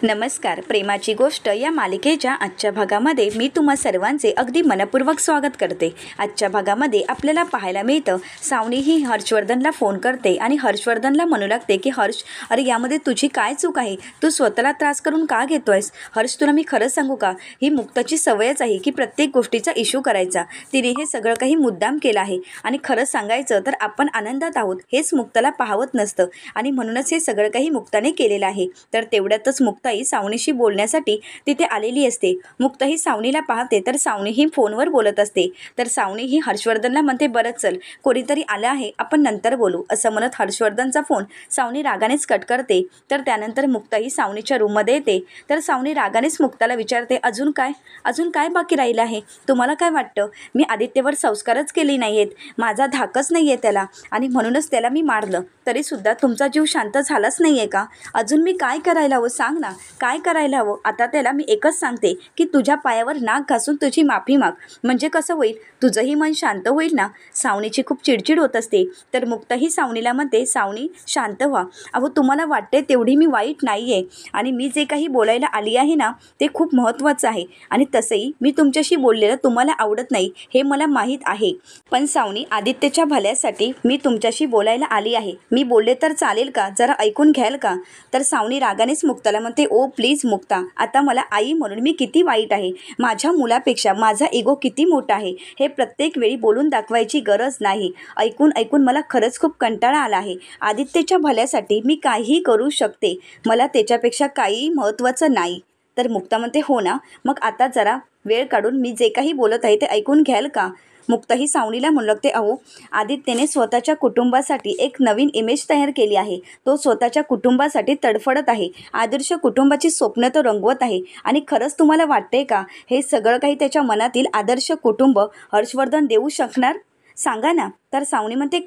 नमस्कार. प्रेमाची गोष्ट या मालिकेच्या आजच्या भागामध्ये मी तुम्हा सर्वांचे अगदी मनपूर्वक स्वागत करते. आजच्या भागामध्ये आपल्याला पाहायला मिळतं, सावनी ही हर्षवर्धनला फोन करते आणि हर्षवर्धनला म्हणू लागते की हर्ष, अरे यामध्ये तुझी काय चूक आहे? तू स्वतःला त्रास करून का घेतोयस? हर्ष, तुला मी खरं सांगू का, ही मुक्ताची सवयच आहे की प्रत्येक गोष्टीचा इश्यू करायचा. तिने हे सगळं काही मुद्दाम केलं आहे आणि खरं सांगायचं तर आपण आनंदात आहोत हेच मुक्ताला पाहवत नसतं आणि म्हणूनच हे सगळं काही मुक्ताने केलेलं आहे. तर तेवढ्यातच मुक्ताई सावनीशी बोलण्यासाठी तिथे आलेली असते. मुक्ता ही सावनीला पाहते तर सावनी ही फोनवर बोलत असते. तर सावनी ही हर्षवर्धनला म्हणते, बरं चल, कोणीतरी आलं आहे, आपण नंतर बोलू, असं म्हणत हर्षवर्धनचा फोन सावनी रागानेच कट करते. तर त्यानंतर मुक्ता ही सावनीच्या रूममध्ये येते. तर सावनी रागानेच मुक्ताला विचारते, अजून काय बाकी राहिलं आहे? तुम्हाला काय वाटतं, मी आदित्यवर संस्कारच केले नाही आहेत, माझा धाकच नाही आहे त्याला आणि म्हणूनच त्याला मी मारलं, तरीसुद्धा तुमचा जीव शांत झालाच नाही आहे का? अजून मी काय करायला हवं सांग ना, काय करायला हवं? आता त्याला मी एकच सांगते की तुझ्या पायावर नाक घासून तुझी माफी माग, म्हणजे कसं होईल, तुझंही मन शांत होईल ना. सावनीची खूप चिडचिड होत असते. तर मुक्ता ही सावनीला म्हणते, सावनी शांत व्हा. अहो, तुम्हाला वाटते तेवढी मी वाईट नाही आहे आणि मी जे काही बोलायला आली आहे ना ते खूप महत्त्वाचं आहे आणि तसंही मी तुमच्याशी बोललेलं तुम्हाला आवडत नाही हे मला माहीत आहे. पण सावनी, आदित्यच्या भल्यासाठी मी तुमच्याशी बोलायला आली आहे. मी बोलले तर चालेल का? जरा ऐकून घ्याल का? तर सावनी रागानेच मुक्ताला म्हणते, ओ प्लीज मुक्ता, आता मला आई म्हणून मी किती वाईट आहे, माझ्या मुलापेक्षा माझा इगो किती मोठा आहे हे प्रत्येक वेळी बोलून दाखवायची गरज नाही. ऐकून ऐकून मला खरंच खूप कंटाळा आला आहे. आदित्यच्या भल्यासाठी मी काहीही करू शकते, मला त्याच्यापेक्षा काहीही महत्त्वाचं नाही. तर मुक्ता म्हणते, हो ना, मग आता जरा वेळ काढून मी जे काही बोलत आहे ते ऐकून घ्याल का? मुक्ता ही सावनीला म्हणू लागते, अहो, आदित्यने स्वतःच्या कुटुंबासाठी एक नवीन इमेज तयार केली आहे. तो स्वतःच्या कुटुंबासाठी तडफडत आहे, आदर्श कुटुंबाची स्वप्न तो रंगवत आहे आणि खरंच तुम्हाला वाटते का हे सगळं काही त्याच्या मनातील आदर्श कुटुंब हर्षवर्धन देऊ शकणार? सांगा ना. तर सावनी म्हणते,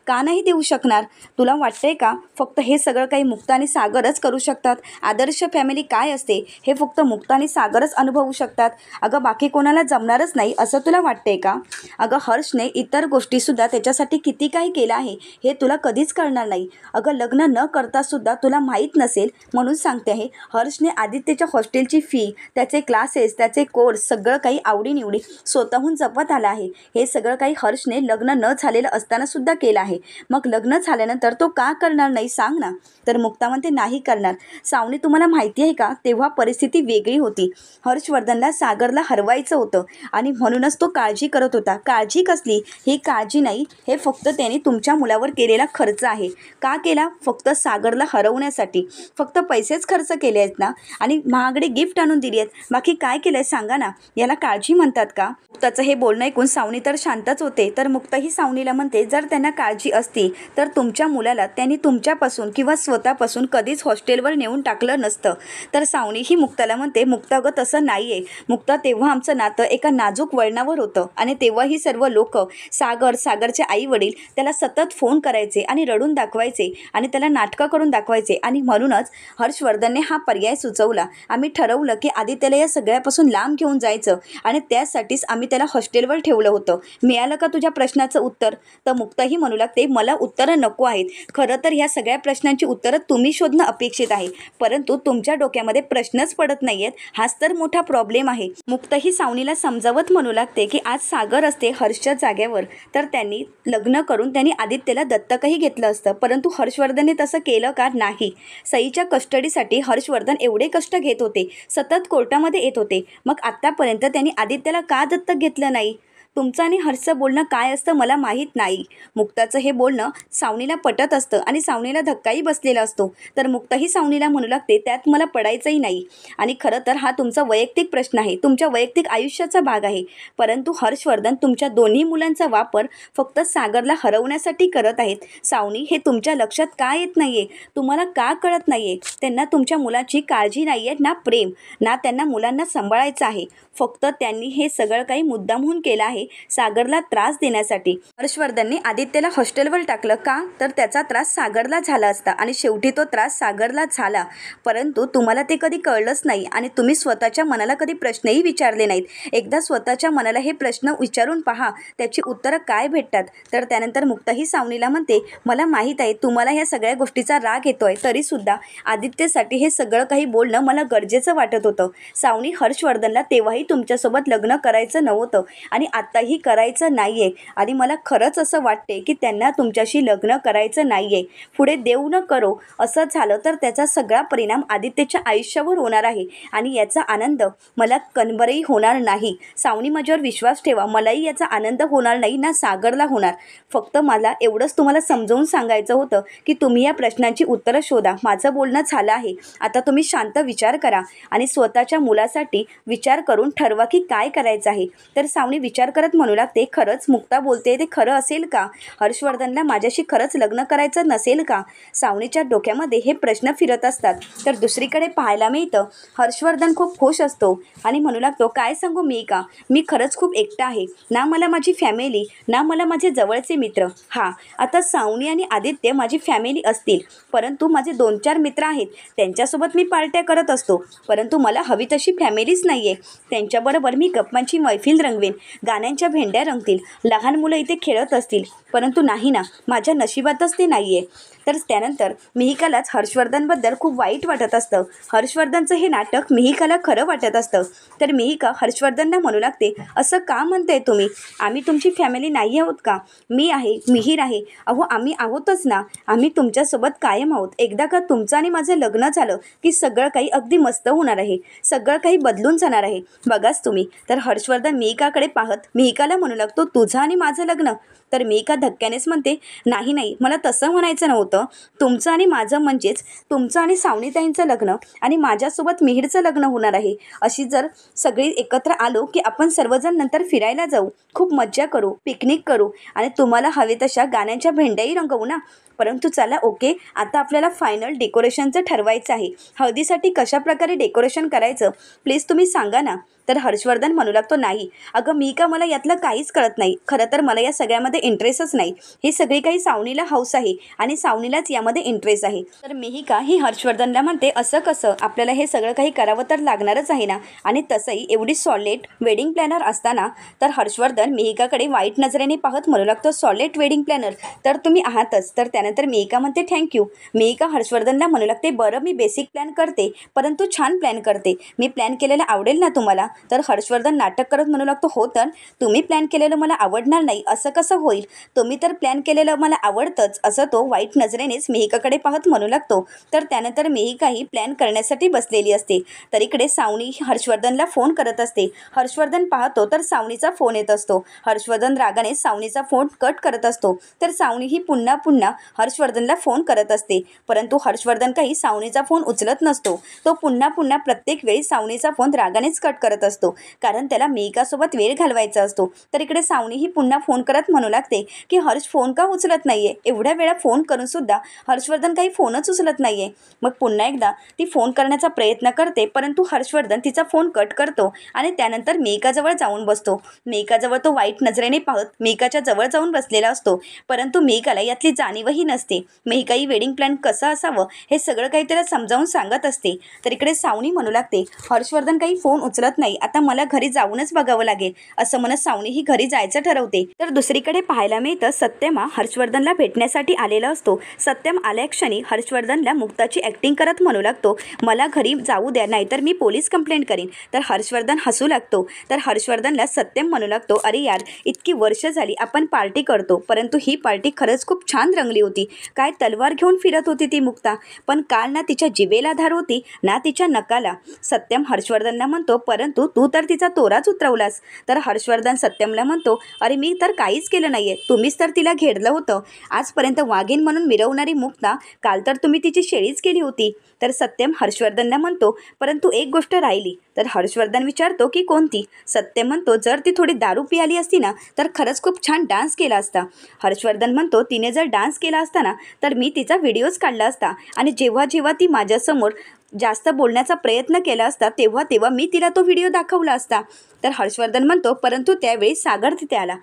का नाही देऊ शकणार? तुला वाटतंय का फक्त हे सगळं काही मुक्ता आणि सागरच करू शकतात? आदर्श फॅमिली काय असते हे फक्त मुक्ता आणि सागरच अनुभवू शकतात. अगं, बाकी कोणाला जमणारच नाही असं तुला वाटतंय का? अगं, हर्षने इतर गोष्टीसुद्धा त्याच्यासाठी किती काही केलं आहे हे तुला कधीच कळणार नाही. अगं, लग्न न करतासुद्धा तुला माहीत नसेल म्हणून सांगते आहे, हर्षने आदित्यच्या हॉस्टेलची फी, त्याचे क्लासेस, त्याचे कोर्स सगळं काही आवडीनिवडी स्वतःहून जपत आला आहे. हे सगळं काही हर्षने लग्न न झालेलं असतानासुद्धा केलं आहे. मग लग्न झाल्यानंतर तो का करणार नाही सांग ना. तर मुक्ता म्हणते, नाही करणार. सावनी, तुम्हाला माहिती आहे का, तेव्हा परिस्थिती वेगळी होती. हर्षवर्धनला सागरला हरवायचं होतं आणि म्हणूनच तो काळजी करत होता. काळजी कसली? ही काळजी नाही, हे फक्त त्याने तुमच्या मुलावर केलेला खर्च आहे. का केला? फक्त सागरला हरवण्यासाठी. फक्त पैसेच खर्च केले आहेत ना आणि महागडे गिफ्ट आणून दिली आहेत, बाकी काय केलं आहे सांगा ना. याला काळजी म्हणतात का? मुक्ताचं हे बोलणं ऐकून सावनी तर शांतच होते. तर मुक्ता ही सावनीला म्हणते, जर त्यांना काळजी असती तर तुमच्या मुलाला त्यांनी तुमच्यापासून किंवा स्वतःपासून कधीच हॉस्टेलवर नेऊन टाकलं नसतं. तर सावनी ही मुक्ताला म्हणते, मुक्ता अगं, तसं नाही आहे. मुक्ता, तेव्हा आमचं नातं एका नाजूक वळणावर होतं आणि तेव्हा ही सर्व लोक, सागरचे आई वडील त्याला सतत फोन करायचे आणि रडून दाखवायचे आणि त्याला नाटकं करून दाखवायचे आणि म्हणूनच हर्षवर्धनने हा पर्याय सुचवला. आम्ही ठरवलं की आदित्यला या सगळ्यापासून लांब घेऊन जायचं आणि त्यासाठीच आम्ही त्याला हॉस्टेलवर ठेवलं होतं. मिळालं का तुझ्या प्रश्नाचं उत्तर? तर मुक्ताही म्हणू लागते, मला उत्तरं नको आहेत. खरं तर ह्या सगळ्या प्रश्नांची उत्तरं तुम्ही शोधणं अपेक्षित आहे, परंतु तुमच्या डोक्यामध्ये प्रश्नच पडत नाही आहेत, हाच तर मोठा प्रॉब्लेम आहे. मुक्ताही सावनीला समजावत म्हणू लागते की आज सागर असते हर्षच्या जागेवर तर त्यांनी लग्न करून त्यांनी आदित्यला दत्तकही घेतलं असतं, परंतु हर्षवर्धनने तसं केलं का? नाही. सईच्या कस्टडीसाठी हर्षवर्धन एवढे कष्ट घेत होते, सतत कोर्टामध्ये येत होते, मग आत्तापर्यंत त्यांनी आदित्यला का दत्तक घेतलं नाही? तुमचं आणि हर्षचं बोलणं काय असतं मला माहीत नाही. मुक्ताचं हे बोलणं सावनीला पटत असतं आणि सावनीला धक्काही बसलेला असतो. तर मुक्ताही सावनीला म्हणू लागते, त्यात मला पडायचंही नाही आणि खरं तर हा तुमचा वैयक्तिक प्रश्न आहे, तुमच्या वैयक्तिक आयुष्याचा भाग आहे, परंतु हर्षवर्धन तुमच्या दोन्ही मुलांचा वापर फक्त सागरला हरवण्यासाठी करत आहेत. सावनी, हे तुमच्या लक्षात का येत नाही आहे? तुम्हाला का कळत नाही आहे? त्यांना तुमच्या मुलाची काळजी नाही आहे, ना प्रेम, ना त्यांना मुलांना सांभाळायचं आहे. फक्त त्यांनी हे सगळं काही मुद्दामहून केलं आहे सागरला त्रास देण्यासाठी. हर्षवर्धनने आदित्यला हॉस्टेलवर टाकलं का, तर त्याचा त्रास सागरला झाला असता आणि शेवटी तो त्रास सागरला झाला. परंतु तुम्हाला ते कधी कळलंच नाही आणि तुम्ही स्वतःच्या मनाला कधी प्रश्नही विचारले नाहीत. एकदा स्वतःच्या मनाला हे प्रश्न विचारून पहा, त्याची उत्तरं काय भेटतात. तर त्यानंतर मुक्ताही सावनीला म्हणते, मला माहीत आहे तुम्हाला ह्या सगळ्या गोष्टीचा राग येतोय, तरीसुद्धा आदित्यसाठी हे सगळं काही बोलणं मला गरजेचं वाटत होतं. सावनी, हर्षवर्धनला तेव्हाही तुमच्यासोबत लग्न करायचं नव्हतं आणि आत्ताही करायचं नाही आहे आणि मला खरंच असं वाटते की त्यांना तुमच्याशी लग्न करायचं नाही आहे. पुढे देव न करो असं झालं तर त्याचा सगळा परिणाम आदित्यच्या आयुष्यावर होणार आहे आणि याचा आनंद मला कणभरही होणार नाही. सावनी, माझ्यावर विश्वास ठेवा, मलाही याचा आनंद होणार नाही ना सागरला होणार. फक्त मला एवढंच तुम्हाला समजावून सांगायचं होतं की तुम्ही या प्रश्नांची उत्तरं शोधा. माझं बोलणं झालं आहे, आता तुम्ही शांत विचार करा आणि स्वतःच्या मुलासाठी विचार करून ठरवा की काय करायचं आहे. तर सावनी विचार करत म्हणू लागते, खरंच मुक्ता बोलते ते खरं असेल का? हर्षवर्धनला माझ्याशी खरंच लग्न करायचं नसेल का? सावनीच्या डोक्यामध्ये हे प्रश्न फिरत असतात. तर दुसरीकडे पाहायला मिळतं, हर्षवर्धन खूप खुश असतो आणि म्हणू लागतो, काय सांगू मी का, मी खरंच खूप एकटा आहे. ना मला माझी फॅमिली, ना मला माझे जवळचे मित्र. हां, आता सावनी आणि आदित्य माझी फॅमिली असतील, परंतु माझे 2-4 मित्र आहेत, त्यांच्यासोबत मी पार्ट्या करत असतो. परंतु मला हवी तशी फॅमिलीच नाही आहे. त्यांच्याबरोबर मी गप्पांची मैफिल रंगवेन, गाण्यांच्या भेंड्या रंगतील, लहान मुलं इथे खेळत असतील. परंतु नाही ना, माझ्या नशिबातच ते नाही आहे. तर त्यानंतर मिहिकालाच हर्षवर्धनबद्दल खूप वाईट वाटत असतं. हर्षवर्धनचं हे नाटक मिहिकाला खरं वाटत असतं. तर मिहिका हर्षवर्धनला म्हणू लागते, असं का म्हणताय तुम्ही? आम्ही तुमची फॅमिली नाही आहोत का? मी आहे, मिहीर आहे, अहो आम्ही आहोतच ना. आम्ही तुमच्यासोबत कायम आहोत. एकदा का तुमचं आणि माझं लग्न झालं की सगळं काही अगदी मस्त होणार आहे, सगळं काही बदलून जाणार आहे, बघाच तुम्ही. तर हर्षवर्धन मिहिकाकडे पाहत मिहिकाला म्हणू लागतो, तुझं आणि माझं लग्न? तर मिहिका धक्क्यानेच म्हणते, नाही नाही, मला तसं म्हणायचं नव्हतं. तुमचं आणि माझं म्हणजेच तुमचं आणि सावनीताईंचं लग्न आणि माझ्यासोबत मिहीरचं लग्न होणार आहे. अशी जर सगळी एकत्र आलो की आपण सर्वजण नंतर फिरायला जाऊ, खूप मज्जा करू, पिकनिक करू आणि तुम्हाला हवे तशा गाण्यांच्या भेंड्याही रंगवू ना. परंतु चला ओके, आता आपल्याला फायनल डेकोरेशनचं ठरवायचं आहे. हळदीसाठी कशा प्रकारे डेकोरेशन करायचं प्लीज तुम्ही सांगा ना. तर हर्षवर्धन म्हणू लागतो, नाही अगं मिहिका, मला यातलं काहीच कळत नाही. खरं तर मला या सगळ्यामध्ये इंटरेस्टच नाही. ही सगळी काही सावनीला हौस आहे आणि सावनीलाच यामध्ये इंटरेस्ट आहे. तर मिहिका ही हर्षवर्धनला म्हणते, असं कसं, आपल्याला हे सगळं काही करावं तर लागणारच आहे ना. आणि तसंही एवढी सॉलिड वेडिंग प्लॅनर असताना तर हर्षवर्धन मिहिकाकडे वाईट नजरेने पाहत म्हणू लागतो, सॉलिड वेडिंग प्लॅनर तर तुम्ही आहातच. तर त्यानंतर मिहिका म्हणते, थँक्यू. मिहिका हर्षवर्धनला म्हणू लागते, बरं मी बेसिक प्लॅन करते, परंतु छान प्लॅन करते. मी प्लॅन केलेलं आवडेल ना तुम्हाला? तर हर्षवर्धन नाटक करत म्हणू लागतो, हो तर तुम्ही प्लॅन केलेलं मला आवडणार नाही असं कसं होईल? तुम्ही तर प्लॅन केलेलं मला आवडतंच, असं तो वाईट नजरेनेच मिहिकाकडे पाहत म्हणू लागतो. तर त्यानंतर मिहिकाही प्लॅन करण्यासाठी बसलेली असते. तर इकडे सावनी हर्षवर्धनला फोन करत असते. हर्षवर्धन पाहतो तर सावनीचा फोन येत असतो. हर्षवर्धन रागाने सावनीचा फोन कट करत असतो. तर सावनी ही पुन्हा पुन्हा हर्षवर्धनला फोन करत असते, परंतु हर्षवर्धन काही सावनीचा फोन उचलत नसतो. तो पुन्हा पुन्हा प्रत्येक वेळी सावनीचा फोन रागानेच कट करत असतो, कारण त्याला मिहिकासोबत वेळ घालवायचा असतो. तर इकडे सावनी ही पुन्हा फोन करत म्हणू लागते की हर्ष फोन का उचलत नाहीये? एवढ्या वेळा फोन करून सुद्धा हर्षवर्धन काही फोनच उचलत नाहीये. मग पुन्हा एकदा ती फोन करण्याचा प्रयत्न करते, परंतु हर्षवर्धन तिचा फोन कट करतो आणि त्यानंतर मिहिकाजवळ जाऊन बसतो. मिहिकाजवळ तो वाईट नजरेने पाहत मिहिकाच्या जवळ जाऊन बसलेला असतो, परंतु मिहिकाला यातली जाणीवही नसते. मिहिकाही वेडिंग प्लॅन कसं असावं हे सगळं काही त्याला समजावून सांगत असते. तर इकडे सावनी म्हणू लागते, हर्षवर्धन काही फोन उचलत नाही, आता मला घरी जाऊनच बघावं लागेल. असं म्हणत सावनी ही घरी जायचं ठरवते. तर दुसरीकडे पाहायला मिळतं, सत्यम हर्षवर्धनला भेटण्यासाठी आलेला असतो. सत्यम आल्या क्षणी हर्षवर्धनला मुक्ताची ॲक्टिंग करत म्हणू लागतो, मला घरी जाऊ द्या, नाहीतर मी पोलीस कंप्लेंट करीन. तर हर्षवर्धन हसू लागतो. तर हर्षवर्धनला सत्यम म्हणू लागतो, अरे यार, इतकी वर्ष झाली आपण पार्टी करतो, परंतु ही पार्टी खरंच खूप छान रंगली होती. काय तलवार घेऊन फिरत होती ती मुक्ता, पण काल ना तिच्या जिभेला धार होती ना तिच्या नकाला. सत्यम हर्षवर्धनला म्हणतो, परंतु तू तर तिचा तोराच उतरवलास. तर हर्षवर्धन सत्यमला म्हणतो, अरे मी तर काहीच केलं नाहीये, तुम्हीच तर तिला घेरलं होतं. आजपर्यंत वाघीण म्हणून मिरवणारी मुक्ता काल तर तुम्ही तिची शेळीच केली होती. तर सत्यम हर्षवर्धनला म्हणतो, परंतु एक गोष्ट राहिली. तर हर्षवर्धन विचारतो की कोणती? सत्यम म्हणतो, जर ती थोडी दारू पियाली असती ना तर खरंच खूप छान डान्स केला असता. हर्षवर्धन म्हणतो, तिने जर डान्स केला असता ना तर मी तिचा व्हिडिओज काढला असता आणि जेव्हा जेव्हा ती माझ्यासमोर जास्त बोलण्याचा प्रयत्न केला असता तेव्हा मी तिला तो व्हिडिओ दाखवला असता. तर हर्षवर्धन म्हणतो, परंतु त्यावेळी सागर तिथे आला.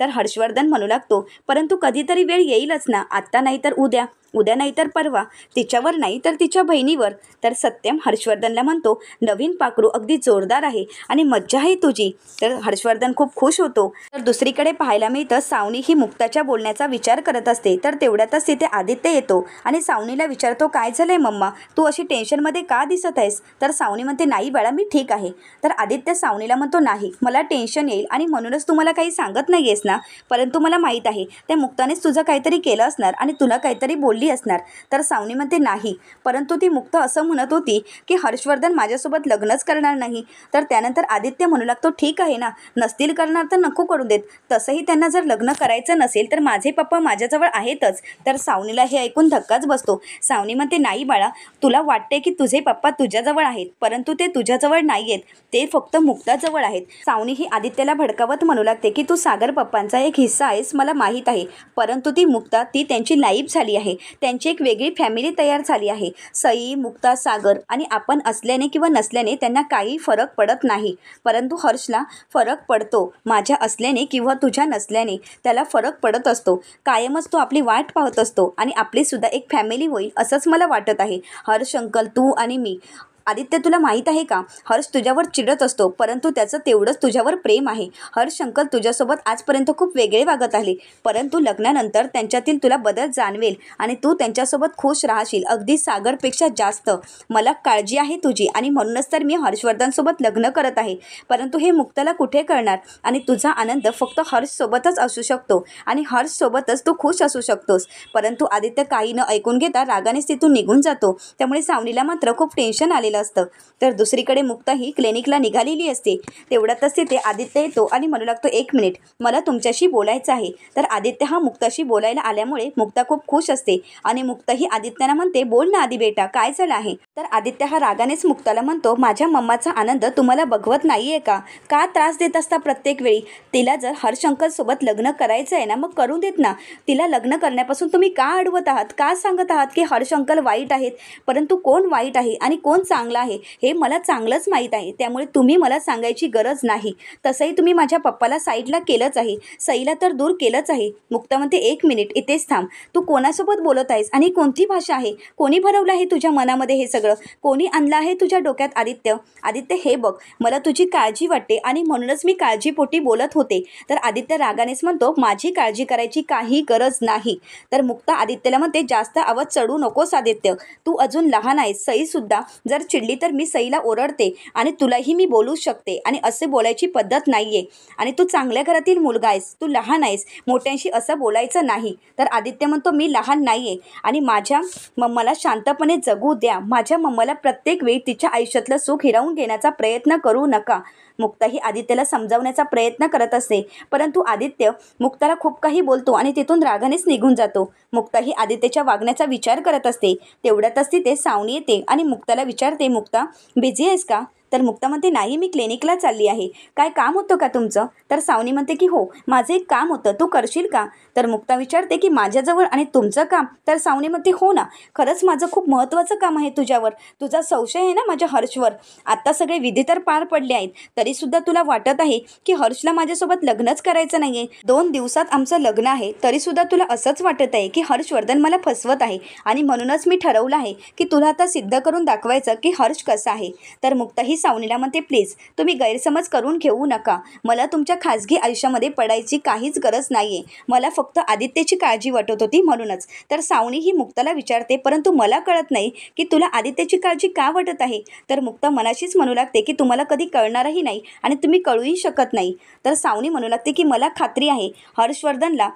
तर हर्षवर्धन म्हणू लागतो, परंतु कधीतरी वेळ येईलच ना, आत्ता नाही तर उद्या, उद्या नाही तर परवा, तिच्यावर नाही तर तिच्या बहिणीवर. तर सत्यम हर्षवर्धनला म्हणतो, नवीन पाखरू अगदी जोरदार आहे आणि मज्जा आहे तुझी. तर हर्षवर्धन खूप खुश होतो. तर दुसरीकडे पाहायला मिळतं, सावनी ही मुक्ताच्या बोलण्याचा विचार करत असते. तर तेवढ्यातच तिथे आदित्य येतो आणि सावनीला विचारतो, काय झालंय मम्मा, तू अशी टेन्शनमध्ये का दिसत आहेस? तर सावनी म्हणते, नाही बाळा, मी ठीक आहे. तर आदित्य सावनीला म्हणतो, नाही, मला टेन्शन येईल आणि म्हणूनच तू मला काही सांगत नाही आहेस ना, परंतु मला माहीत आहे त्या मुक्तानेच तुझं काहीतरी केलं असणार आणि तुला काहीतरी बोलली असणार. तर सावनी म्हणते, नाही, परंतु ती मुक्त असं म्हणत होती की हर्षवर्धन माझ्यासोबत लग्नच करणार नाही. तर त्यानंतर आदित्य म्हणू लागतो, ठीक आहे ना, नसतील करणार तर नको करू देत, तसंही त्यांना जर लग्न करायचं नसेल तर माझे पप्पा माझ्याजवळ आहेतच. तर सावनीला हे ऐकून धक्काच बसतो. सावनी म्हणते, नाही बाळा, तुला वाटते की तुझे पप्पा तुझ्याजवळ आहेत, परंतु ते तुझ्याजवळ नाही आहेत, ते फक्त मुक्ताजवळ आहेत. सावनी ही आदित्यला भडकावत म्हणू लागते की तू सागर पप्पांचा एक हिस्सा आहेस, मला माहीत आहे, परंतु ती मुक्ता, ती त्यांची लाईफ झाली आहे, त्यांची एक वेगळी फॅमिली तयार झाली आहे. सई, मुक्ता, सागर आणि आपण असल्याने किंवा नसल्याने त्यांना काही फरक पडत नाही, परंतु हर्षला फरक पडतो. माझ्या असल्याने किंवा तुझ्या नसल्याने त्याला फरक पडत असतो. कायमच तो आपली वाट पाहत असतो आणि आपलीसुद्धा एक फॅमिली होईल असंच मला वाटत आहे. हर्ष अंकल, तू आणि मी. आदित्य, तुला माहीत आहे का, हर्ष तुझ्यावर चिडत असतो, परंतु त्याचं तेवढंच तुझ्यावर प्रेम आहे. हर्ष अंकल तुझ्यासोबत आजपर्यंत खूप वेगळे वागत आले, परंतु लग्नानंतर त्यांच्यातील तुला बदल जाणवेल आणि तू त्यांच्यासोबत खुश राहशील, अगदी सागरपेक्षा जास्त. मला काळजी आहे तुझी आणि म्हणूनच तर मी हर्षवर्धनसोबत लग्न करत आहे. परंतु हे मुक्ताला कुठे कळणार आणि तुझा आनंद फक्त हर्षसोबतच असू शकतो आणि हर्षसोबतच तू खुश असू शकतोस. परंतु आदित्य काही न ऐकून घेता रागानेच तिथून निघून जातो. त्यामुळे सावनीला मात्र खूप टेन्शन आलेलं असतं. तर दुसरीकडे मुक्ता ही क्लिनिकला निघालेली असते. तेवढ्यातच तिथे आदित्य येतो आणि म्हणू लागतो, एक मिनिट, मला तुमच्याशी बोलायचं आहे. तर आदित्य हा मुक्ताशी बोलायला आल्यामुळे मुक्ता खूप खुश असते आणि मुक्ता ही आदित्यला म्हणते, बोल ना आदी बेटा, काय झालं आहे? तर आदित्य हा रागानेच मुक्ताला म्हणतो, माझ्या मम्माचा आनंद तुम्हाला बघवत नाहीये का? का त्रास देत असता प्रत्येक वेळी? तिला जर हर्ष अंकल सोबत लग्न करायचं आहे ना, मग करू देत ना. तिला लग्न करण्यापासून तुम्ही का अडवत आहात? का सांगत आहात की हर्ष अंकल वाईट आहेत? परंतु कोण वाईट आहे आणि कोण चांगला आहे हे मला चांगलंच माहीत आहे, त्यामुळे तुम्ही मला सांगायची गरज नाही. तसंही तुम्ही माझ्या पप्पाला साईडला केलंच आहे, सईला तर दूर केलंच आहे. मुक्ता म्हणते, एक मिनिट, इथेच थांब. तू कोणासोबत बोलत आहेस आणि कोणती भाषा आहे? कोणी भरवलं आहे तुझ्या मनामध्ये हे सगळं? कोणी आणलं आहे तुझ्या डोक्यात? आदित्य, हे बघ, मला तुझी काळजी वाटते आणि म्हणूनच मी काळजीपोटी बोलत होते. तर आदित्य रागानेच म्हणतो, माझी काळजी करायची काही गरज नाही. तर मुक्ता आदित्यला म्हणते, जास्त आवाज चढू नकोस आदित्य, तू अजून लहान आहेस. सईसुद्धा जर चिडली तर मी सईला ओरडते आणि तुलाही मी बोलू शकते आणि असे बोलायची पद्धत नाहीये आणि तू चांगल्या घरातील मुलगा आहेस, तू लहान आहेस, मोठ्यांशी असं बोलायचं नाही. तर आदित्य म्हणतो, मी लहान नाहीये आणि माझ्या मम्माला शांतपणे जगू द्या. माझ्या मम्माला प्रत्येक वेळी तिच्या आयुष्यातलं सुख हिरावून घेण्याचा प्रयत्न करू नका. मुक्ता ही आदित्यला समजावण्याचा प्रयत्न करत असते, परंतु आदित्य मुक्ताला खूप काही बोलतो आणि तिथून रागानेच निघून जातो. मुक्ता ही आदित्यच्या वागण्याचा विचार करत असते. तेवढ्यातच तिथे सावनी येते आणि मुक्ताला विचारते, मुक्ता, बिझी आहेस का? तर मुक्ता म्हणते, नाही, मी क्लिनिकला चालली आहे. काय काम होतं का तुमचं? तर सावनी म्हणते की हो, माझं एक काम होतं, तू करशील का? तर मुक्ता विचारते की माझ्याजवळ आणि तुमचं काम? तर सावनी म्हणते, हो ना, खरंच माझं खूप महत्त्वाचं काम आहे तुझ्यावर. तुझा संशय आहे ना माझ्या हर्षवर. आत्ता सगळे विधी तर पार पडले आहेत, तरीसुद्धा तुला वाटत आहे की हर्षला माझ्यासोबत लग्नच करायचं नाही आहे. 2 दिवसात आमचं लग्न आहे, तरीसुद्धा तुला असंच वाटत आहे की हर्षवर्धन मला फसवत आहे आणि म्हणूनच मी ठरवलं आहे की तुला आता सिद्ध करून दाखवायचं की हर्ष कसा आहे. तर मुक्ता ही सावनीला म्हणते, प्लीज तुम्ही गैरसमज करून घेऊ नका. मला तुमच्या खाजगी आयुष्यामध्ये पडायची काहीच गरज नाहीये. मला फक्त आदित्यची काळजी वाटत होती म्हणूनच. तर सावनी ही मुक्ताला विचारते, परंतु मला कळत नाही की तुला आदित्यची काळजी का वाटत आहे? तर मुक्ता मनाशीच म्हणू लागते की तुम्हाला कधी कळणारही नाही आणि तुम्ही कळूही शकत नाही. तर सावनी म्हणू लागते की मला खात्री आहे हर्षवर्धनला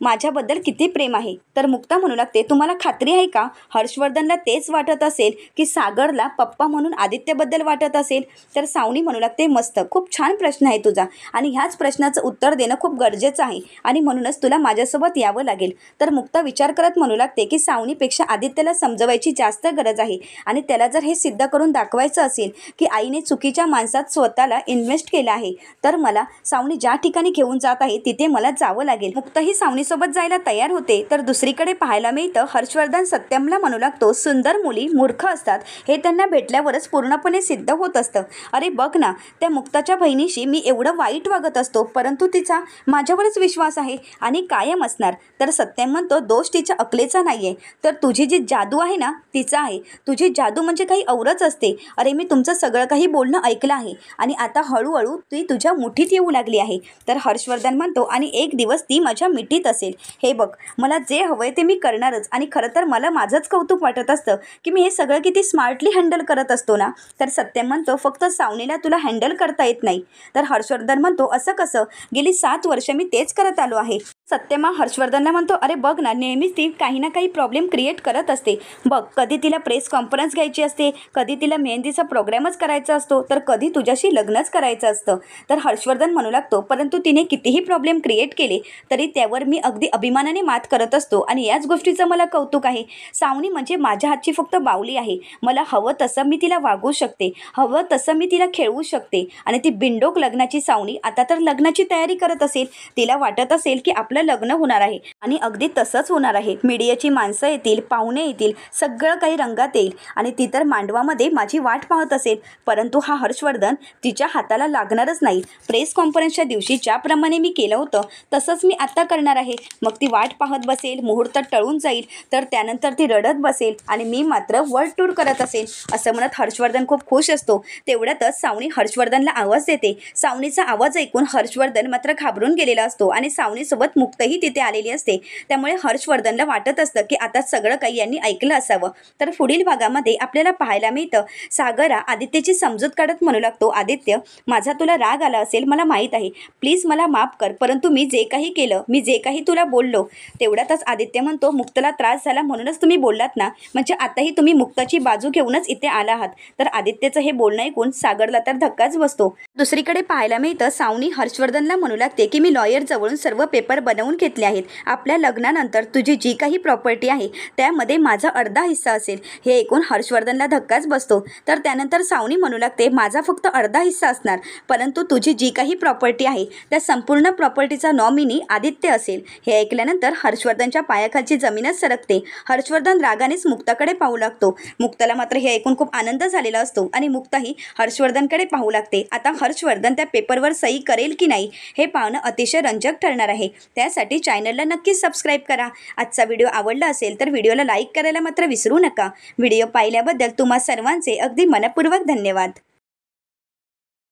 माझ्याबद्दल किती प्रेम आहे. तर मुक्ता म्हणू लागते, तुम्हाला खात्री आहे का हर्षवर्धनला तेच वाटत असेल की सागरला पप्पा म्हणून आदित्यबद्दल वाटत असेल? तर सावनी म्हणू लागते, मस्त, खूप छान प्रश्न आहे तुझा आणि ह्याच प्रश्नाचं उत्तर देणं खूप गरजेचं आहे आणि म्हणूनच तुला माझ्यासोबत यावं लागेल. तर मुक्ता विचार करत म्हणू लागते की सावनीपेक्षा आदित्यला समजवायची जास्त गरज आहे आणि त्याला जर हे सिद्ध करून दाखवायचं असेल की आईने चुकीच्या माणसात स्वतःला इन्व्हेस्ट केलं आहे, तर मला सावनी ज्या ठिकाणी घेऊन जात आहे तिथे मला जावं लागेल. मुक्ता ही सावनी सत्यमसोबत जायला तयार होते तर दुसरीकडे पाहायला मिळतं हर्षवर्धन सत्यमला म्हणू लागतो, सुंदर मुली मूर्ख असतात हे त्यांना भेटल्यावरच पूर्णपणे सिद्ध होत असतं. अरे बघ ना, त्या मुक्ताच्या बहिणीशी मी एवढं वाईट वागत असतो परंतु तिचा माझ्यावरच विश्वास आहे आणि कायम असणार. तर सत्यम म्हणतो, दोष तिच्या अकलेचा नाही आहे, तर तुझी जी जादू आहे ना तिचा आहे. तुझी जादू म्हणजे काही औरच असते. अरे मी तुमचं सगळं काही बोलणं ऐकलं आहे आणि आता हळूहळू ती तुझ्या मुठीत येऊ लागली आहे. तर हर्षवर्धन म्हणतो, आणि एक दिवस ती माझ्या मिठीत असेल. हे बघ, मला जे हवंय ते मी करणारच. आणि खरं तर मला माझंच कौतुक वाटत असतं की मी हे सगळं किती स्मार्टली हँडल करत असतो ना. तर सत्यम म्हणतो, फक्त सावनीला तुला हँडल करता येत नाही. तर हर्षवर्धन म्हणतो, असं कसं? गेली 7 वर्ष मी तेच करत आलो आहे. सत्यमा हर्षवर्धनला म्हणतो, अरे बघ ना, नेहमीच ती काही ना काही प्रॉब्लेम क्रिएट करत असते. बघ, कधी तिला प्रेस कॉन्फरन्स घ्यायची असते, कधी तिला मेहंदीचा प्रोग्रामच करायचा असतो, तर कधी तुझ्याशी लग्नच करायचं असतं. तर हर्षवर्धन म्हणू लागतो, परंतु तिने कितीही प्रॉब्लेम क्रिएट केले तरी त्यावर मी अगदी अभिमानाने मात करत असतो आणि याच गोष्टीचं मला कौतुक आहे. सावनी म्हणजे माझ्या हातची फक्त बावली आहे. मला हवं तसं मी तिला वागवू शकते, हवं तसं मी तिला खेळवू शकते. आणि ती बिंडोक लग्नाची सावनी आता तर लग्नाची तयारी करत असेल. तिला वाटत असेल की आपलं लग्न होणार आहे आणि अगदी तसंच होणार आहे. मीडियाची माणसं येतील, पाहुणे येतील, सगळं काही रंगात येईल आणि ती तर मांडवामध्ये माझी वाट पाहत असेल. परंतु हा हर्षवर्धन तिच्या हाताला लागणारच नाही. प्रेस कॉन्फरन्सच्या दिवशी ज्याप्रमाणे मी केलं होतं तसंच मी आता करणार आहे. मग ती वाट पाहत बसेल, मुहूर्त टळून जाईल, तर त्यानंतर ती रडत बसेल आणि मी मात्र वर्ल्ड टूर करत असेल. असं म्हणत हर्षवर्धन खूप खुश असतो. तेवढ्यातच सावनी हर्षवर्धनला आवाज देते. सावनीचा आवाज ऐकून हर्षवर्धन मात्र घाबरून गेलेला असतो आणि सावनीसोबत मुक्तही तिथे आलेली असते. त्यामुळे हर्षवर्धनला वाटत असतं की आता सगळं काही यांनी ऐकलं असावं. तर पुढील भागामध्ये आपल्याला पाहायला मिळतं सागरा आदित्यची समजूत काढत म्हणू लागतो, आदित्य, माझा तुला राग आला असेल मला माहीत आहे, प्लीज मला माफ कर, परंतु मी जे काही केलं, मी जे काही तुला बोललो. तेवढ्यातच आदित्य म्हणतो, मुक्ताला त्रास झाला म्हणूनच तुम्ही बोललात ना, म्हणजे आताही तुम्ही मुक्ताची बाजू घेऊनच इथे आला आहात. तर आदित्यचं हे बोलणं ऐकून सागरला तर धक्काच बसतो. दुसरीकडे पाहायला मिळतं सावनी हर्षवर्धनला म्हणू लागते की मी लॉयर जवळून सर्व पेपर बनवून घेतले आहेत. आपल्या लग्नानंतर तुझी जी काही प्रॉपर्टी आहे त्यामध्ये माझा अर्धा हिस्सा असेल. हे ऐकून हर्षवर्धनला धक्काच बसतो. तर त्यानंतर सावनी म्हणू लागते, माझा फक्त अर्धा हिस्सा असणार, परंतु तुझी जी काही प्रॉपर्टी आहे त्या संपूर्ण प्रॉपर्टीचा नॉमिनी आदित्य असेल. हे ऐकल्यानंतर हर्षवर्धनच्या पायाखालची जमीनच सरकते. हर्षवर्धन रागानेच मुक्ताकडे पाहू लागतो. मुक्ताला मात्र हे ऐकून खूप आनंद झालेला असतो आणि मुक्ताही हर्षवर्धनकडे पाहू लागते. आता हर्षवर्धन त्या पेपरवर सही करेल की नाही हे पाहणं अतिशय रंजक ठरणार आहे. त्यासाठी चॅनलला नक्कीच सबस्क्राईब करा. आजचा व्हिडिओ आवडला असेल तर व्हिडिओला लाईक करायला मात्र विसरू नका. व्हिडिओ पाहिल्याबद्दल तुम्हा सर्वांचे अगदी मनपूर्वक धन्यवाद.